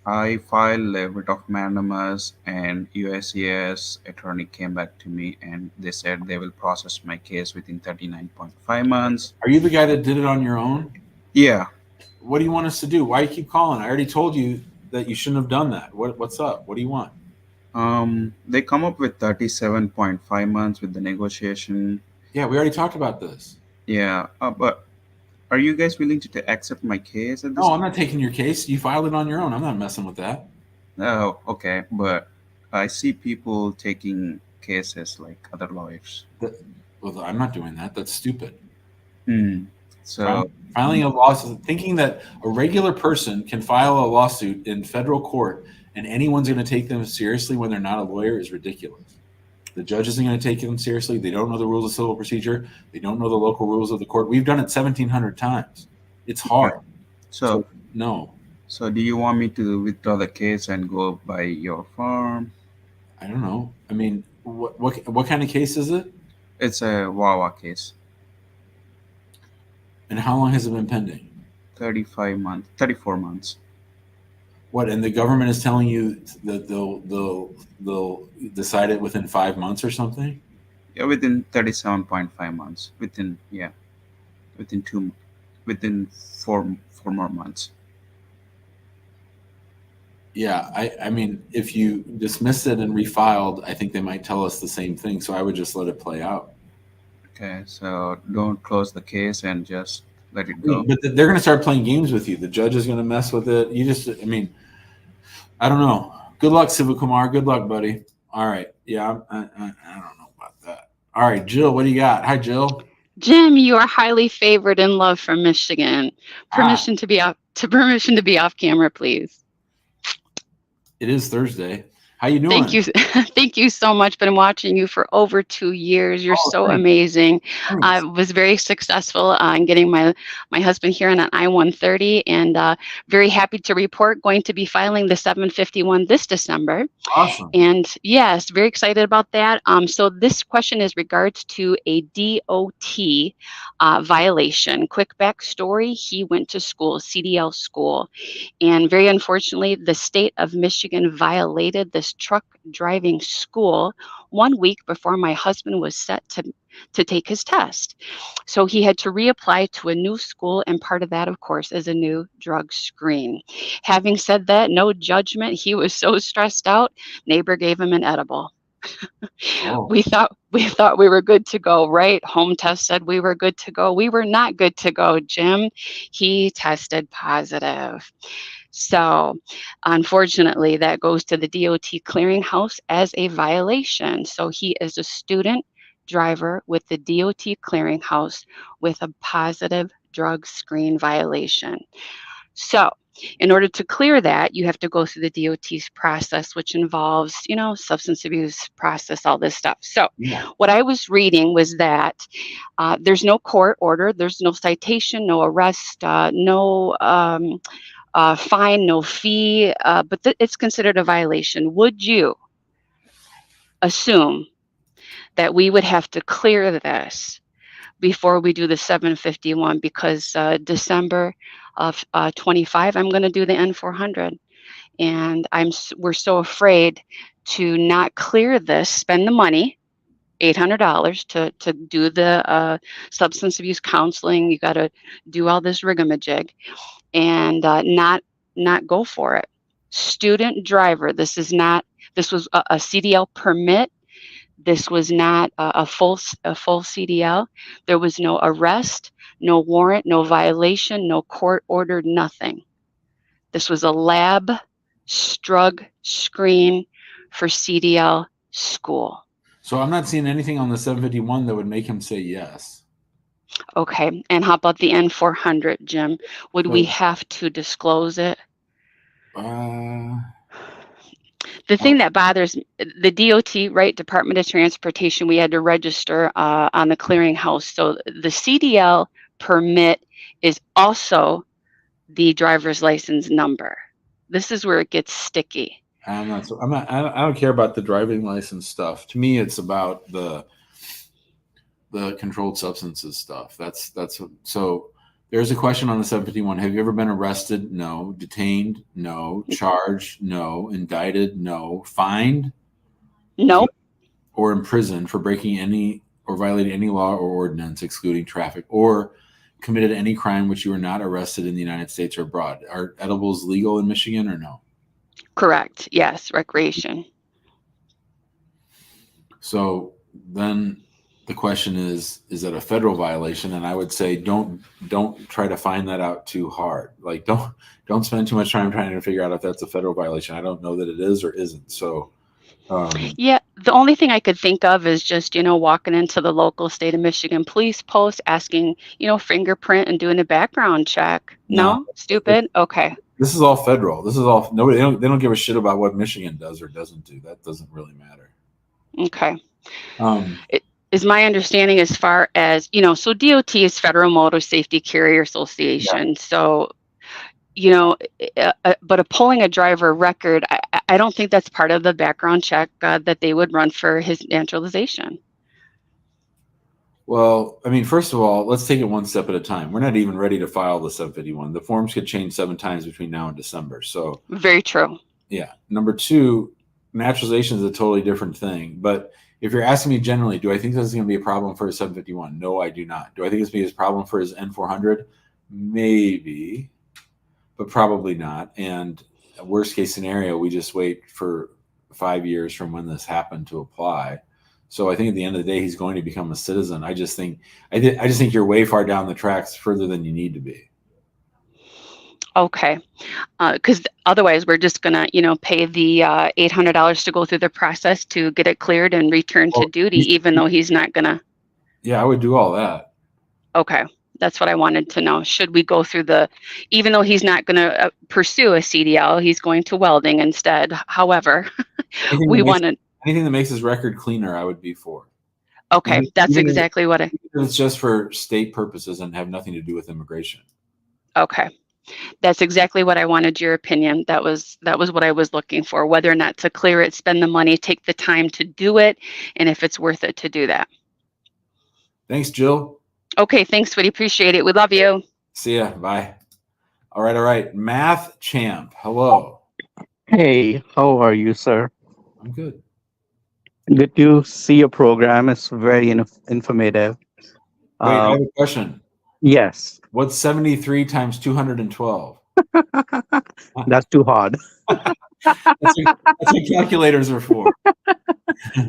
I filed a writ of mandamus, and USCIS attorney came back to me and they said they will process my case within 39.5 months. Are you the guy that did it on your own? Yeah. What do you want us to do? Why do you keep calling? I already told you that you shouldn't have done that. What's up? What do you want? They come up with 37.5 months with the negotiation. Yeah, we already talked about this. Yeah, but are you guys willing to accept my case at this No, I'm not taking your case. You filed it on your own. I'm not messing with that. Oh, okay. But I see people taking cases like other lawyers. Well, I'm not doing that. That's stupid. So filing a lawsuit, thinking that a regular person can file a lawsuit in federal court and anyone's going to take them seriously when they're not a lawyer is ridiculous. The judge isn't going to take them seriously. They don't know the rules of civil procedure. They don't know the local rules of the court. We've done it 1,700 times. It's hard. So no. So do you want me to withdraw the case and go by your firm? I don't know. I mean, what kind of case is it? It's a Wawa case. And how long has it been pending? 34 months. What? And the government is telling you that they'll decide it within 5 months or something? Yeah, within 37.5 months. Within 4 more months. Yeah, I mean, if you dismissed it and refiled, I think they might tell us the same thing. So I would just let it play out. Okay, so don't close the case and just let it go. But they're going to start playing games with you. The judge is going to mess with it. I don't know. Good luck, Siva Kumar. Good luck, buddy. All right. Yeah, I don't know about that. All right, Jill, what do you got? Hi, Jill. Jim, you are highly favored and loved from Michigan. Permission to be off camera, please. It is Thursday. How you doing? Thank you. Thank you so much. Been watching you for over 2 years. You're so thanks. amazing. I Thanks. was very successful in getting my husband here on an I-130, and very happy to report going to be filing the 751 this December. Awesome. And yes, very excited about that. So this question is regards to a DOT violation. Quick backstory, he went to school, CDL school, and very unfortunately, the state of Michigan violated this truck driving school 1 week before my husband was set to take his test. So he had to reapply to a new school, and part of that, of course, is a new drug screen. Having said that, no judgment. He was so stressed out, neighbor gave him an edible. Oh. We thought we were good to go, right? Home test said we were good to go. We were not good to go, Jim. He tested positive. So unfortunately, that goes to the DOT clearinghouse as a violation. So he is a student driver with the DOT clearinghouse with a positive drug screen violation. So in order to clear that, you have to go through the DOT's process, which involves, substance abuse process, all this stuff. So what I was reading was that there's no court order, there's no citation, no arrest, no fine, no fee, but it's considered a violation. Would you assume that we would have to clear this before we do the 751? Because December of 25, I'm going to do the N400, and we're so afraid to not clear this, spend the money, $800 to do the substance abuse counseling. You got to do all this rigamajig, and not go for it. Student driver. This was a CDL permit. This was not a full CDL. There was no arrest, no warrant, no violation, no court order, nothing. This was a lab drug screen for CDL school. So I'm not seeing anything on the 751 that would make him say yes. Okay, and how about the N400, Jim? Would we have to disclose it? The thing that bothers the DOT, right, Department of Transportation, we had to register on the clearinghouse. So the CDL permit is also the driver's license number. This is where it gets sticky. I don't care about the driving license stuff. To me, it's about the controlled substances stuff. So there's a question on the 751. Have you ever been arrested? No. Detained? No. Charged? No. Indicted? No. Fined? No. Or imprisoned for breaking any or violating any law or ordinance excluding traffic, or committed any crime which you were not arrested in the United States or abroad? Are edibles legal in Michigan or no? Correct. Yes. Recreation. So then the question is that a federal violation? And I would say don't try to find that out too hard. Like don't spend too much time trying to figure out if that's a federal violation. I don't know that it is or isn't. So yeah, the only thing I could think of is just, walking into the local state of Michigan police post, asking, fingerprint and doing a background check. No? Stupid? Okay. This is all federal. This is all nobody. They don't give a shit about what Michigan does or doesn't do. That doesn't really matter. Okay. It is my understanding as far as, so DOT is Federal Motor Safety Carrier Association. Yeah. So, but pulling a driver record, I don't think that's part of the background check that they would run for his naturalization. Well, I mean, first of all, let's take it one step at a time. We're not even ready to file the 751. The forms could change 7 times between now and December. So very true. Yeah. Number 2, naturalization is a totally different thing. But if you're asking me generally, do I think this is going to be a problem for his 751? No, I do not. Do I think it's going to be a problem for his N400? Maybe, but probably not. And worst case scenario, we just wait for 5 years from when this happened to apply. So I think at the end of the day, he's going to become a citizen. I just think you're way far down the tracks, further than you need to be. Okay, because otherwise we're just gonna, pay the $800 to go through the process to get it cleared and return to duty, even though he's not gonna. Yeah, I would do all that. Okay. That's what I wanted to know. Should we go through even though he's not going to pursue a CDL, he's going to welding instead. However, anything that makes his record cleaner, I would be for. Okay, that's exactly what it's just for state purposes and have nothing to do with immigration. Okay. That's exactly what I wanted your opinion. That was what I was looking for, whether or not to clear it, spend the money, take the time to do it, and if it's worth it to do that. Thanks, Jill. Okay, thanks, sweetie. Appreciate it. We love you. See ya. Bye. All right. Math Champ. Hello. Hey, how are you, sir? I'm good. Good to see your program. It's very informative. Wait, I have a question. Yes. What's 73 times 212? That's too hard. That's what calculators are for.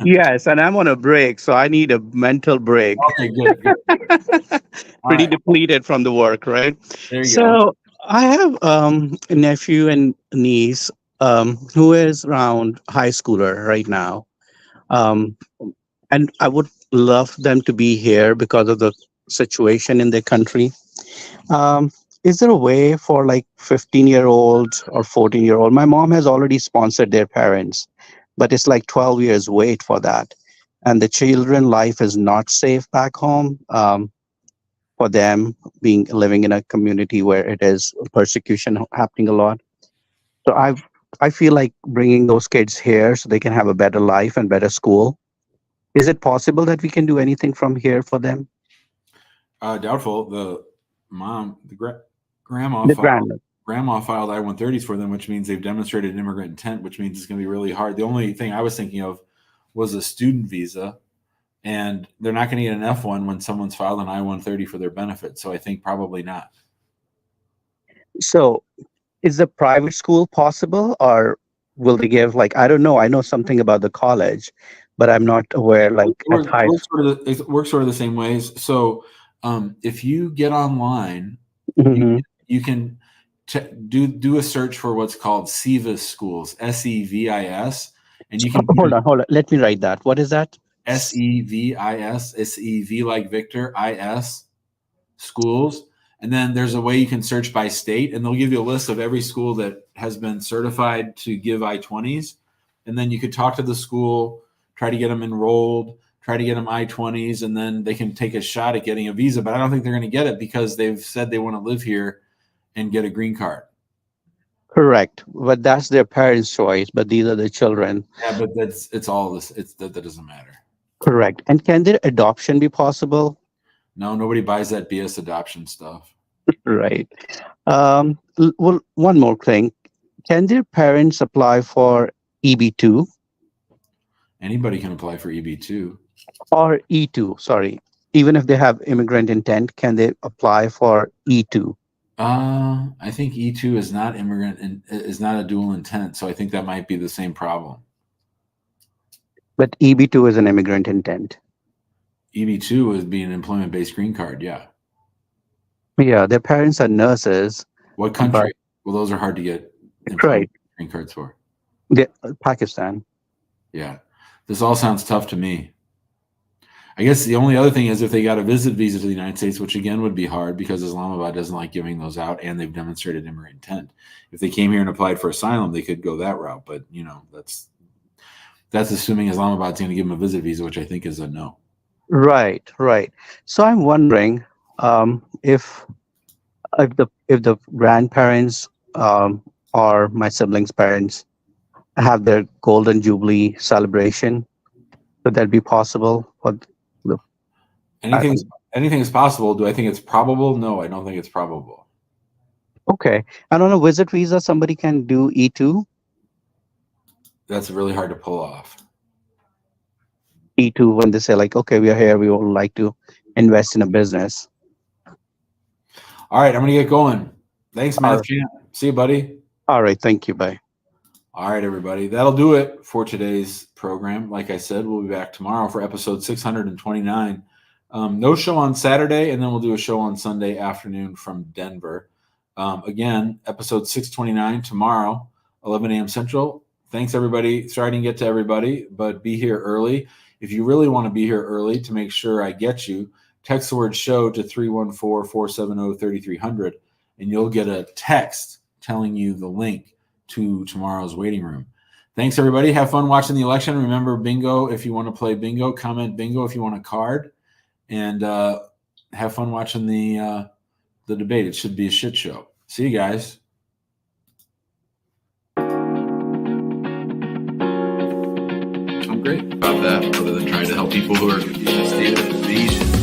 Yes, and I'm on a break, so I need a mental break. Okay, good. Pretty depleted from the work, right? There you go. I have a nephew and niece who is around high schooler right now. And I would love them to be here because of the situation in their country. Is there a way for like 15-year-olds or 14-year-old? My mom has already sponsored their parents, but it's like 12 years wait for that. And the children life is not safe back home for them living in a community where it is persecution happening a lot. So I feel like bringing those kids here so they can have a better life and better school. Is it possible that we can do anything from here for them? Doubtful. The grandma filed I-130s for them, which means they've demonstrated immigrant intent, which means it's going to be really hard. The only thing I was thinking of was a student visa, and they're not going to get an F1 when someone's filed an I-130 for their benefit. So I think probably not. So is the private school possible, or will they give, like, I don't know. I know something about the college, but I'm not aware, like, it works sort of the same ways. So if you get online, you can do a search for what's called SEVIS schools, SEVIS, and you can hold on. Let me write that. What is that? SEVIS, SEV like Victor, IS schools. And then there's a way you can search by state, and they'll give you a list of every school that has been certified to give I-20s. And then you could talk to the school, try to get them enrolled, try to get them I-20s, and then they can take a shot at getting a visa. But I don't think they're going to get it because they've said they want to live here and get a green card. Correct. But that's their parents' choice, but these are the children. Yeah, but it's all this. That doesn't matter. Correct. And can their adoption be possible? No, nobody buys that BS adoption stuff. Right. Well, one more thing. Can their parents apply for EB2? Anybody can apply for EB2. Or E2, sorry. Even if they have immigrant intent, can they apply for E2? I think E2 is not immigrant and is not a dual intent, so I think that might be the same problem. But EB2 is an immigrant intent. EB2 would be an employment-based green card, yeah. Yeah, their parents are nurses. What country? Well, those are hard to get green cards for. Pakistan. Yeah. This all sounds tough to me. I guess the only other thing is if they got a visit visa to the United States, which again would be hard because Islamabad doesn't like giving those out, and they've demonstrated immigrant intent. If they came here and applied for asylum, they could go that route. But, that's assuming Islamabad's going to give them a visit visa, which I think is a no. Right. So I'm wondering if the grandparents or my siblings' parents have their Golden Jubilee celebration, would that be possible? Anything is possible. Do I think it's probable? No, I don't think it's probable. Okay. And on a visit visa, somebody can do E2? That's really hard to pull off. E2 when they say, like, okay, we are here, we would like to invest in a business. All right, I'm going to get going. Thanks, Matt. See you, buddy. All right, thank you. Bye. All right, everybody. That'll do it for today's program. Like I said, we'll be back tomorrow for episode 629. No show on Saturday, and then we'll do a show on Sunday afternoon from Denver. Again, episode 629 tomorrow, 11 a.m. Central. Thanks, everybody. Sorry I didn't get to everybody, but be here early. If you really want to be here early to make sure I get you, text the word show to 314-470-3300, and you'll get a text telling you the link to tomorrow's waiting room. Thanks, everybody. Have fun watching the election. Remember, bingo if you want to play bingo. Comment bingo if you want a card. And have fun watching the debate. It should be a shit show. See you guys. I'm great about that, other than trying to help people who are in a state of invasion.